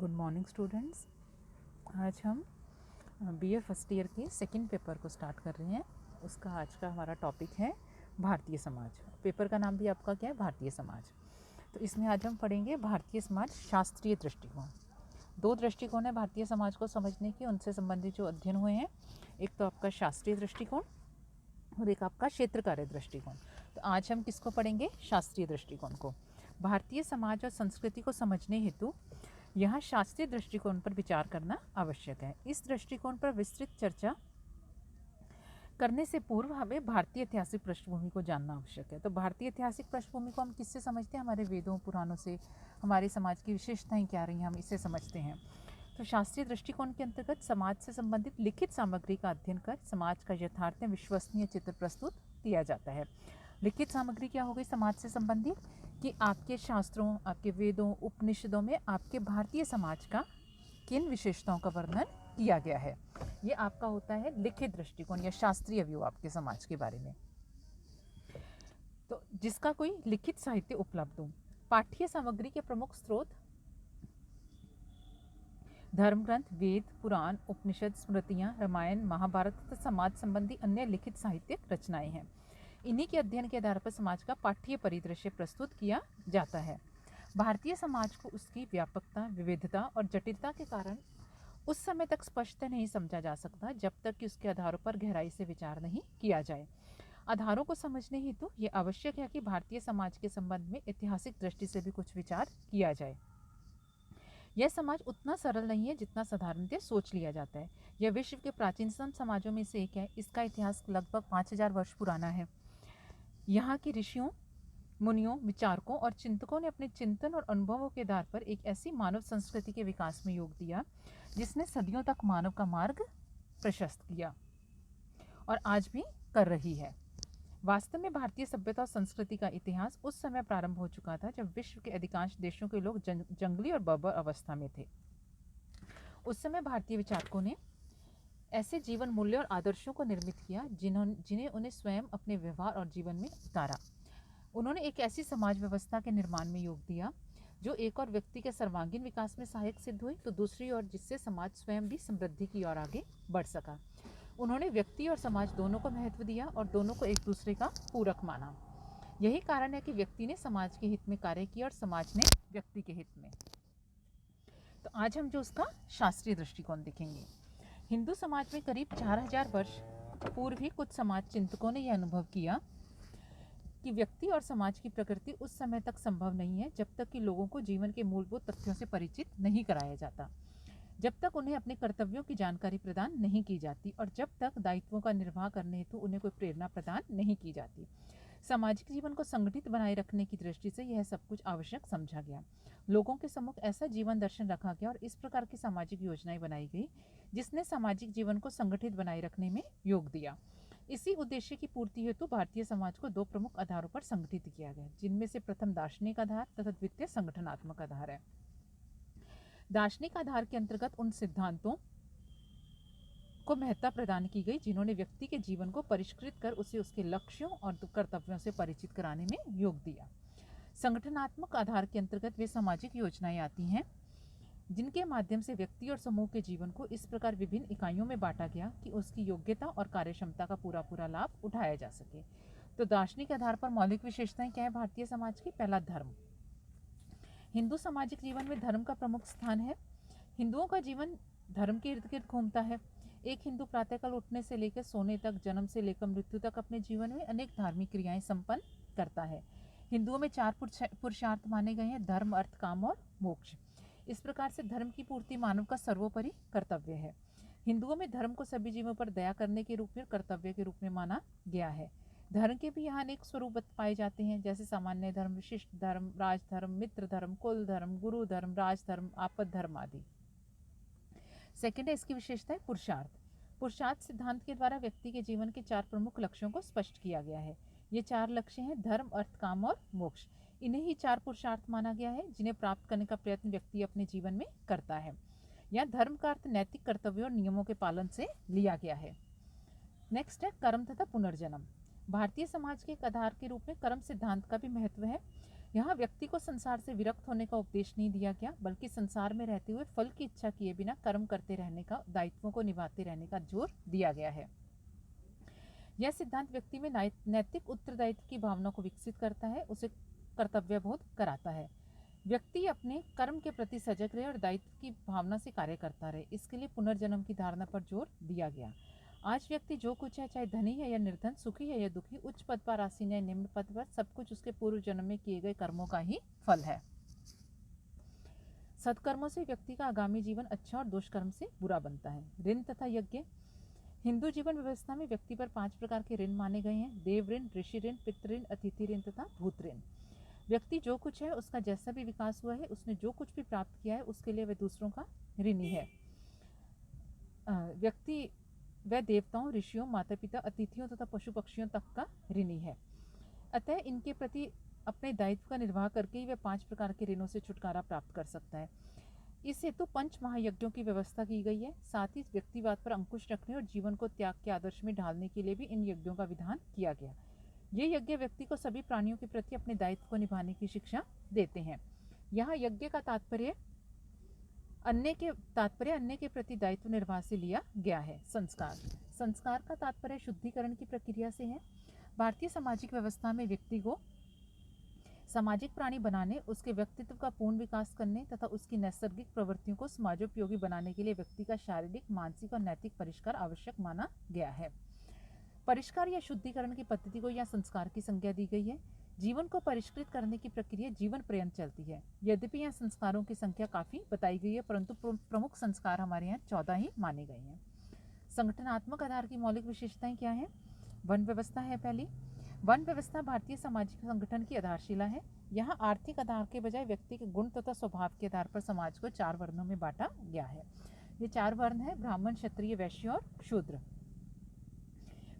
Good morning students. आज हम BA first year के सेकंड पेपर को स्टार्ट कर रहे हैं। उसका आज का हमारा टॉपिक है भारतीय समाज। पेपर का नाम भी आपका क्या है? भारतीय समाज। तो इसमें आज हम पढ़ेंगे भारतीय समाज शास्त्रीय दृष्टिकोण। दो दृष्टिकोण है भारतीय समाज को समझने के, उनसे संबंधित जो अध्ययन हुए हैं। एक तो आपका शास्त्रीय दृष्टिकोण और एक आपका क्षेत्र कार्य दृष्टिकोण। तो आज हम किसको पढ़ेंगे? शास्त्रीय दृष्टिकोण को। भारतीय समाज और संस्कृति को समझने हेतु यहाँ शास्त्रीय दृष्टिकोण पर विचार करना आवश्यक है। इस दृष्टिकोण पर विस्तृत चर्चा करने से पूर्व हमें भारतीय ऐतिहासिक पृष्ठभूमि को जानना आवश्यक है। तो भारतीय ऐतिहासिक पृष्ठभूमि को हम किससे समझते हैं? हमारे वेदों पुराणों से। हमारे समाज की विशेषताएं क्या रही हैं, हम इसे समझते हैं। तो शास्त्रीय दृष्टिकोण के अंतर्गत समाज से संबंधित लिखित सामग्री का अध्ययन कर समाज का यथार्थ में विश्वसनीय चित्र प्रस्तुत किया जाता है। लिखित सामग्री क्या हो गई समाज से संबंधित? कि आपके शास्त्रों, आपके वेदों, उपनिषदों में आपके भारतीय समाज का किन विशेषताओं का वर्णन किया गया है। ये आपका होता है लिखित दृष्टिकोण या शास्त्रीय व्यू आपके समाज के बारे में। तो जिसका कोई लिखित साहित्य उपलब्ध हो। पाठ्य सामग्री के प्रमुख स्रोत धर्म ग्रंथ, वेद, पुराण, उपनिषद, स्मृतियाँ, रामायण, महाभारत तथा समाज संबंधी अन्य लिखित साहित्यिक रचनाएं हैं। इन्हीं के अध्ययन के आधार पर समाज का पाठ्य परिदृश्य प्रस्तुत किया जाता है। भारतीय समाज को उसकी व्यापकता, विविधता और जटिलता के कारण उस समय तक स्पष्ट नहीं समझा जा सकता जब तक कि उसके आधारों पर गहराई से विचार नहीं किया जाए। आधारों को समझने हेतु ये आवश्यक है कि भारतीय समाज के संबंध में ऐतिहासिक दृष्टि से भी कुछ विचार किया जाए। यह समाज उतना सरल नहीं है जितना साधारणतः सोच लिया जाता है। यह विश्व के प्राचीनतम समाजों में से एक है। इसका इतिहास लगभग 5000 वर्ष पुराना है। यहाँ के ऋषियों, मुनियों, विचारकों और चिंतकों ने अपने चिंतन और अनुभवों के आधार पर एक ऐसी मानव संस्कृति के विकास में योग दिया जिसने सदियों तक मानव का मार्ग प्रशस्त किया और आज भी कर रही है। वास्तव में भारतीय सभ्यता और संस्कृति का इतिहास उस समय प्रारंभ हो चुका था जब विश्व के अधिकांश देशों के लोग जंगली और बर्बर अवस्था में थे। उस समय भारतीय विचारकों ने ऐसे जीवन मूल्य और आदर्शों को निर्मित किया जिन्हें उन्हें स्वयं अपने व्यवहार और जीवन में उतारा। उन्होंने एक ऐसी समाज व्यवस्था के निर्माण में योग दिया जो एक और व्यक्ति के सर्वांगीण विकास में सहायक सिद्ध हुई, तो दूसरी ओर जिससे समाज स्वयं भी समृद्धि की ओर आगे बढ़ सका। उन्होंने व्यक्ति और समाज दोनों को महत्व दिया और दोनों को एक दूसरे का पूरक माना। यही कारण है कि व्यक्ति ने समाज के हित में कार्य किया और समाज ने व्यक्ति के हित में। तो आज हम जो उसका शास्त्रीय दृष्टिकोण देखेंगे। हिंदू समाज में करीब 4000 वर्ष पूर्व ही कुछ समाज चिंतकों ने यह अनुभव किया कि व्यक्ति और समाज की प्रकृति उस समय तक संभव नहीं है जब तक कि लोगों को जीवन के मूलभूत तथ्यों से परिचित नहीं कराया जाता, जब तक उन्हें अपने कर्तव्यों की जानकारी प्रदान नहीं की जाती और जब तक दायित्वों का निर्वाह करने हेतु उन्हें कोई प्रेरणा प्रदान नहीं की जाती। सामाजिक जीवन को संगठित बनाए रखने की दृष्टि से यह सब कुछ आवश्यक समझा गया। लोगों के सम्मुख ऐसा जीवन दर्शन रखा गया और इस प्रकार की सामाजिक योजनाएं बनाई गई जिसने सामाजिक जीवन को संगठित बनाए रखने में योग दिया। इसी उद्देश्य की पूर्ति हेतु भारतीय समाज को दो प्रमुख आधारों पर संगठित किया गया, जिनमें से प्रथम दार्शनिक आधार तथा द्वितीय संगठनात्मक आधार है। दार्शनिक आधार के अंतर्गत उन सिद्धांतों को महत्ता प्रदान की गई जिन्होंने व्यक्ति के जीवन को परिष्कृत कर उसे उसके लक्ष्यों और कर्तव्यों से परिचित कराने में योग दिया। संगठनात्मक आधार के अंतर्गत वे सामाजिक योजनाएं आती हैं जिनके माध्यम से व्यक्ति और समूह के जीवन को इस प्रकार विभिन्न इकाइयों में बांटा गया कि उसकी योग्यता और कार्यक्षमता का पूरा लाभ उठाया जा सके। तो दार्शनिक आधार पर मौलिक विशेषताएं क्या है भारतीय समाज की? पहला, धर्म। हिंदू सामाजिक जीवन में धर्म का प्रमुख स्थान है। हिंदुओं का जीवन धर्म के इर्द गिर्द घूमता है। एक हिंदू प्रातःकाल उठने से लेकर सोने तक, जन्म से लेकर मृत्यु तक अपने जीवन में अनेक धार्मिक क्रियाएं संपन्न करता है। हिंदुओं में 4 पुरुषार्थ माने गए हैं: धर्म, अर्थ, काम और मोक्ष। इस प्रकार से धर्म की पूर्ति मानव का सर्वोपरि कर्तव्य है। हिंदुओं में धर्म को सभी जीवों पर दया करने के रूप में, कर्तव्य के रूप में माना गया है। धर्म के भी यहाँ अनेक स्वरूप पाए जाते हैं, जैसे सामान्य धर्म, विशिष्ट धर्म, राजधर्म, मित्र धर्म, कुल धर्म, गुरु धर्म, राजधर्म, आपद धर्म आदि। सेकेंड है इसकी विशेषता है पुरुषार्थ। पुरुषार्थ सिद्धांत के द्वारा व्यक्ति के जीवन के 4 प्रमुख लक्ष्यों को स्पष्ट किया गया है। ये 4 लक्ष्य हैं: धर्म, अर्थ, काम और मोक्ष। इन्हें ही 4 पुरुषार्थ माना गया है जिन्हें प्राप्त करने का प्रयत्न व्यक्ति अपने जीवन में करता है। यह धर्म का अर्थ नैतिक कर्तव्यों और नियमों के पालन से लिया गया है। नेक्स्ट है कर्म तथा पुनर्जन्म। भारतीय समाज के एक आधार के रूप में कर्म सिद्धांत का भी महत्व है। यहाँ व्यक्ति को संसार से विरक्त होने का उपदेश नहीं दिया गया, बल्कि संसार में रहते हुए फल की इच्छा किए बिना कर्म करते रहने का, दायित्वों को निभाते रहने का जोर दिया गया है। यह सिद्धांत व्यक्ति में नैतिक उत्तरदायित्व की भावना को विकसित करता है, उसे कर्तव्य बोध कराता है। व्यक्ति अपने कर्म के प्रति सजग रहे और दायित्व की भावना से कार्य करता रहे, इसके लिए पुनर्जन्म की धारणा पर जोर दिया गया। आज व्यक्ति जो कुछ है, चाहे धनी है या निर्धन, सुखी है या दुखी, उच्च पद पर आसीन है निम्न पद पर, सब कुछ उसके पूर्व जन्म में किए गए कर्मों का ही फल है। सत्कर्मों से व्यक्ति का आगामी जीवन अच्छा और दुष्कर्म से बुरा बनता है। ऋण तथा यज्ञ। हिंदू जीवन व्यवस्था में व्यक्ति पर 5 प्रकार के ऋण माने गए हैं: देव ऋण, ऋषि ऋण, पितृ ऋण, अतिथि ऋण तथा भूत ऋण। व्यक्ति जो कुछ है, उसका जैसा भी विकास हुआ है, उसने जो कुछ भी प्राप्त किया है, उसके लिए वह दूसरों का ऋणी है। व्यक्ति वह देवताओं, ऋषियों, माता पिता, अतिथियों तथा पशु पक्षियों तक का ऋणी है। अतः इनके प्रति अपने दायित्व का निर्वाह करके ही वह 5 प्रकार के ऋणों से छुटकारा प्राप्त कर सकता है। इस हेतु 5 महायज्ञों की व्यवस्था की गई है। साथ ही व्यक्तिवाद पर अंकुश रखने और जीवन को त्याग के आदर्श में ढालने के लिए भी इन यज्ञों का विधान किया गया। ये यज्ञ व्यक्ति को सभी प्राणियों के प्रति अपने दायित्व को निभाने की शिक्षा देते हैं। यहाँ यज्ञ का तात्पर्य अन्य के प्रति दायित्व निर्वाह से लिया गया है। संस्कार का तात्पर्य शुद्धिकरण की प्रक्रिया से है। भारतीय सामाजिक व्यवस्था में व्यक्ति को सामाजिक प्राणी बनाने, उसके व्यक्तित्व का पूर्ण विकास करने तथा उसकी नैसर्गिक प्रवृत्तियों को समाजोपयोगी बनाने के लिए व्यक्ति का शारीरिक, मानसिक और नैतिक परिष्कार आवश्यक माना गया है। परिष्कार या शुद्धिकरण की पद्धति को या संस्कार की संज्ञा दी गई है। जीवन को परिष्कृत करने की प्रक्रिया जीवन पर्यंत चलती है। यद्यपि यहाँ संस्कारों की संख्या काफ़ी बताई गई है, परंतु प्रमुख संस्कार हमारे यहाँ 14 ही माने गए हैं। संगठनात्मक आधार की मौलिक विशेषताएं क्या है? वन व्यवस्था है पहली। वन व्यवस्था भारतीय सामाजिक संगठन की आधारशिला है। यहाँ आर्थिक आधार के बजाय व्यक्ति के गुण तथा स्वभाव के आधार पर समाज को 4 वर्णों में बांटा गया है। ये 4 वर्ण है: ब्राह्मण, क्षत्रिय, वैश्य और शूद्र।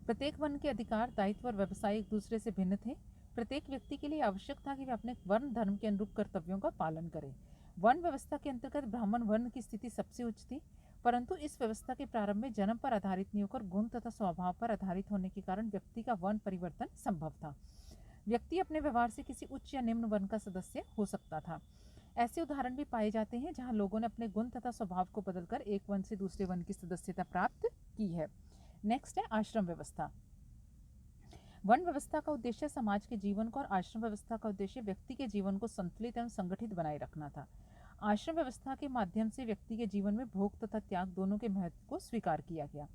प्रत्येक वर्ण के अधिकार, दायित्व और व्यवसाय एक दूसरे से भिन्न थे। प्रत्येक व्यक्ति के लिए आवश्यक था कि वे अपने वर्ण धर्म के अनुरूप कर्तव्यों का पालन करें। वर्ण व्यवस्था के अंतर्गत ब्राह्मण वर्ण की स्थिति सबसे उच्च थी, परंतु इस व्यवस्था के प्रारंभ में जन्म पर आधारित नहीं होकर गुण तथा स्वभाव पर आधारित होने के कारण व्यक्ति का वर्ण परिवर्तन संभव था। व्यक्ति अपने व्यवहार से किसी उच्च या निम्न वर्ण का सदस्य हो सकता था। ऐसे उदाहरण भी पाए जाते हैं जहां लोगों ने अपने गुण तथा स्वभाव को बदलकर एक वर्ण से दूसरे वर्ण की सदस्यता प्राप्त की है। नेक्स्ट है आश्रम व्यवस्था। वन व्यवस्था का उद्देश्य समाज के जीवन को और आश्रम व्यवस्था का उद्देश्य व्यक्ति के जीवन को संतुलित एवं संगठित बनाए रखना था। आश्रम व्यवस्था के माध्यम से व्यक्ति के जीवन में भोग तथा त्याग दोनों के महत्व को स्वीकार किया गया।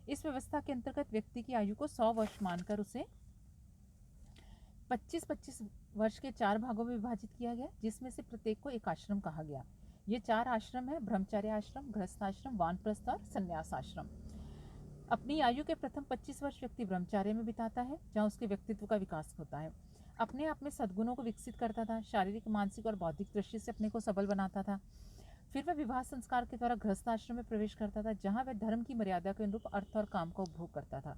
इस व्यवस्था के अंतर्गत व्यक्ति की आयु को 100 वर्ष मानकर उसे 25-25 वर्ष के 4 भागों में विभाजित किया गया, जिसमें से प्रत्येक को एक आश्रम कहा गया। ये 4 आश्रम है: ब्रह्मचर्य आश्रम, गृहस्थ आश्रम, वानप्रस्थ और संन्यास आश्रम। अपनी आयु के प्रथम 25 वर्ष व्यक्ति ब्रह्मचर्य में बिताता है, जहाँ उसके व्यक्तित्व का विकास होता है। अपने आप में सद्गुणों को विकसित करता था, शारीरिक, मानसिक और बौद्धिक दृष्टि से अपने को सबल बनाता था। फिर वह विवाह संस्कार के द्वारा गृहस्थ आश्रम में प्रवेश करता था, जहाँ वह धर्म की मर्यादा के अनुरूप अर्थ और काम का उपभोग करता था।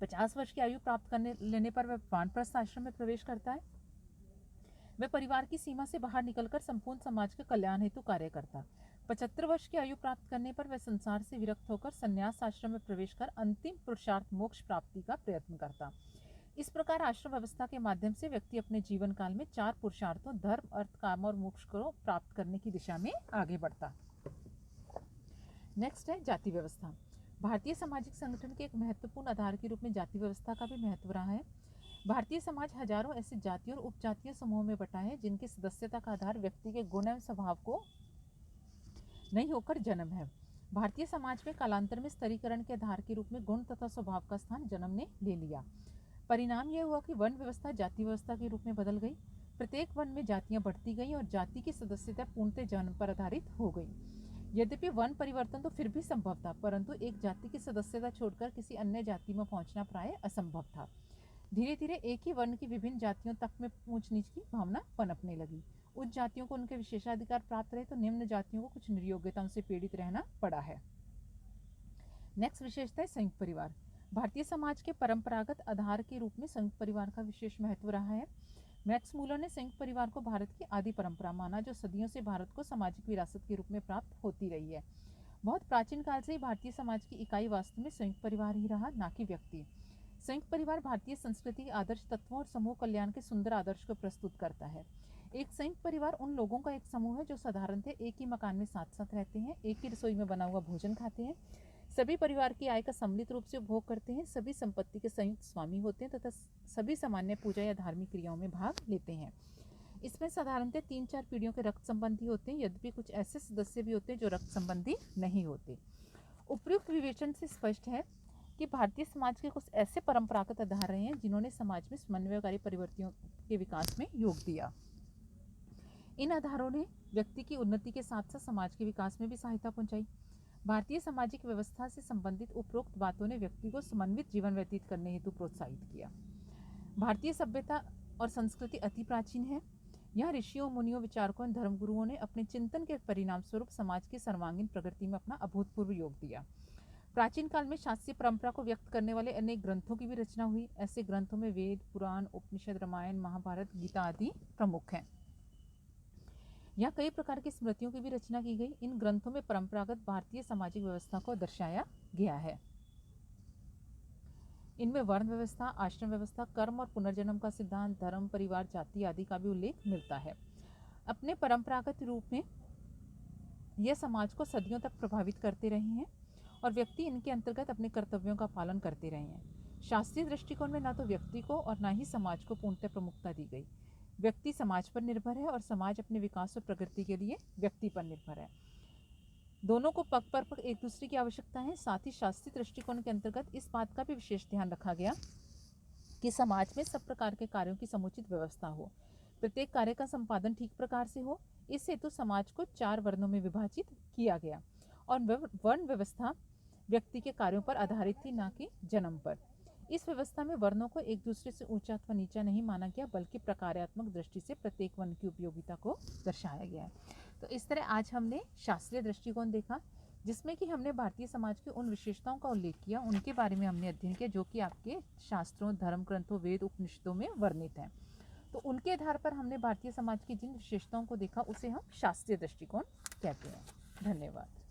50 वर्ष की आयु प्राप्त लेने पर वह वानप्रस्थ आश्रम में प्रवेश करता है। वह परिवार की सीमा से बाहर निकलकर संपूर्ण समाज के कल्याण हेतु कार्य करता। 75 वर्ष की आयु प्राप्त करने पर वह संसार से विरक्त होकर संन्यास आश्रम में प्रवेश कर अंतिम पुरुषार्थ मोक्ष प्राप्ति का प्रयत्न करता। इस प्रकार आश्रम व्यवस्था के माध्यम से व्यक्ति अपने जीवन काल में 4 पुरुषार्थों धर्म, अर्थ, काम और मोक्ष को प्राप्त करने की दिशा में आगे बढ़ता। नेक्स्ट है जाति व्यवस्था। भारतीय सामाजिक संगठन के एक महत्वपूर्ण आधार के रूप में जाति व्यवस्था का भी महत्व रहा है। भारतीय समाज हजारों ऐसी जातियों और उपजातीय समूहों में बटा है, जिनकी सदस्यता का आधार व्यक्ति के गुण एवं स्वभाव को नहीं होकर जन्म है। भारतीय समाज में कालांतर में स्तरीकरण के आधार के रूप में गुण तथा स्वभाव का स्थान जन्म ने ले लिया। परिणाम यह हुआ कि वर्ण व्यवस्था जाति व्यवस्था के रूप में बदल गई। प्रत्येक वर्ण में जातियां बढ़ती गई और जाति की सदस्यता पूर्णतः जन्म पर आधारित हो गई। यद्यपि वर्ण परिवर्तन तो फिर भी संभव था, परंतु एक जाति की सदस्यता छोड़कर किसी अन्य जाति में पहुंचना प्राय असंभव था। धीरे धीरे एक ही वर्ण की विभिन्न जातियों तक में ऊंच नीच की भावना पनपने लगी। उच्च जातियों को उनके विशेषाधिकार प्राप्त रहे तो निम्न जातियों को कुछ निर्योग्यताओं से पीड़ित रहना पड़ा है। नेक्स्ट विशेषता है संयुक्त परिवार। भारतीय समाज के परंपरागत आधार के रूप में संयुक्त परिवार का विशेष महत्व रहा है। मैक्स मूलर ने संयुक्त परिवार को भारत की आदि परंपरा माना, जो सदियों से भारत को सामाजिक विरासत के रूप में प्राप्त होती रही है। बहुत प्राचीन काल से ही भारतीय समाज की इकाई वास्तव में संयुक्त परिवार ही रहा, ना कि व्यक्ति। संयुक्त परिवार भारतीय संस्कृति के आदर्श तत्वों और समूह कल्याण के सुंदर आदर्श को प्रस्तुत करता है। एक संयुक्त परिवार उन लोगों का एक समूह है जो साधारणतः एक ही मकान में साथ साथ रहते हैं, एक ही रसोई में बना हुआ भोजन खाते हैं, सभी परिवार की आय का सम्मिलित रूप से उपभोग करते हैं, सभी संपत्ति के संयुक्त स्वामी होते हैं तथा सभी सामान्य पूजा या धार्मिक क्रियाओं में भाग लेते हैं। इसमें साधारणतः 3-4 पीढ़ियों के रक्त संबंधी होते हैं, यद्यपि कुछ ऐसे सदस्य भी होते हैं जो रक्त संबंधी नहीं होते। उपयुक्त विवेचन से स्पष्ट है कि भारतीय समाज के कुछ ऐसे परंपरागत आधार रहे हैं जिन्होंने समाज में समन्वयकारी परिवर्तनों के विकास में योग दिया। इन आधारों ने व्यक्ति की उन्नति के साथ साथ समाज के विकास में भी सहायता पहुंचाई। भारतीय सामाजिक व्यवस्था से संबंधित उपरोक्त बातों ने व्यक्ति को समन्वित जीवन व्यतीत करने हेतु प्रोत्साहित किया। भारतीय सभ्यता और संस्कृति अति प्राचीन है। यह ऋषियों, मुनियों, विचारकों, धर्मगुरुओं ने अपने चिंतन के परिणाम स्वरूप समाज की सर्वांगीण प्रगति में अपना अभूतपूर्व योग दिया। प्राचीन काल में शास्त्रीय परंपरा को व्यक्त करने वाले अनेक ग्रंथों की भी रचना हुई। ऐसे ग्रंथों में वेद, पुराण, उपनिषद, रामायण, महाभारत, गीता आदि प्रमुख हैं। यहाँ कई प्रकार की स्मृतियों की भी रचना की गई। इन ग्रंथों में परंपरागत भारतीय सामाजिक व्यवस्था को दर्शाया गया है। इनमें वर्ण व्यवस्था, आश्रम व्यवस्था, कर्म और पुनर्जन्म का सिद्धांत, धर्म, परिवार, जाति आदि का भी उल्लेख मिलता है। अपने परंपरागत रूप में यह समाज को सदियों तक प्रभावित करते रहे हैं और व्यक्ति इनके अंतर्गत अपने कर्तव्यों का पालन करते रहे हैं। शास्त्रीय दृष्टिकोण में न तो व्यक्ति को और न ही समाज को पूर्णतः प्रमुखता दी गई। व्यक्ति समाज पर निर्भर है और समाज अपने विकास और प्रगति के लिए व्यक्ति पर निर्भर है। दोनों को पग पर पग एक दूसरे की आवश्यकता है। साथ ही शास्त्रीय दृष्टिकोण के अंतर्गत इस बात का भी विशेष ध्यान रखा गया कि समाज में सब प्रकार के कार्यों की समुचित व्यवस्था हो, प्रत्येक कार्य का संपादन ठीक प्रकार से हो। इस हेतु समाज को 4 वर्णों में विभाजित किया गया और वर्ण व्यवस्था व्यक्ति के कार्यों पर आधारित थी, न कि जन्म पर। इस व्यवस्था में वर्णों को एक दूसरे से ऊंचा अथवा नीचा नहीं माना गया, बल्कि प्रकार्यात्मक दृष्टि से प्रत्येक वर्ण की उपयोगिता को दर्शाया गया है। तो इस तरह आज हमने शास्त्रीय दृष्टिकोण देखा, जिसमें कि हमने भारतीय समाज की उन विशेषताओं का उल्लेख किया, उनके बारे में हमने अध्ययन किया जो कि आपके शास्त्रों, धर्म ग्रंथों, वेद, उपनिषदों में वर्णित हैं। तो उनके आधार पर हमने भारतीय समाज की जिन विशेषताओं को देखा उसे हम शास्त्रीय दृष्टिकोण कहते हैं। धन्यवाद।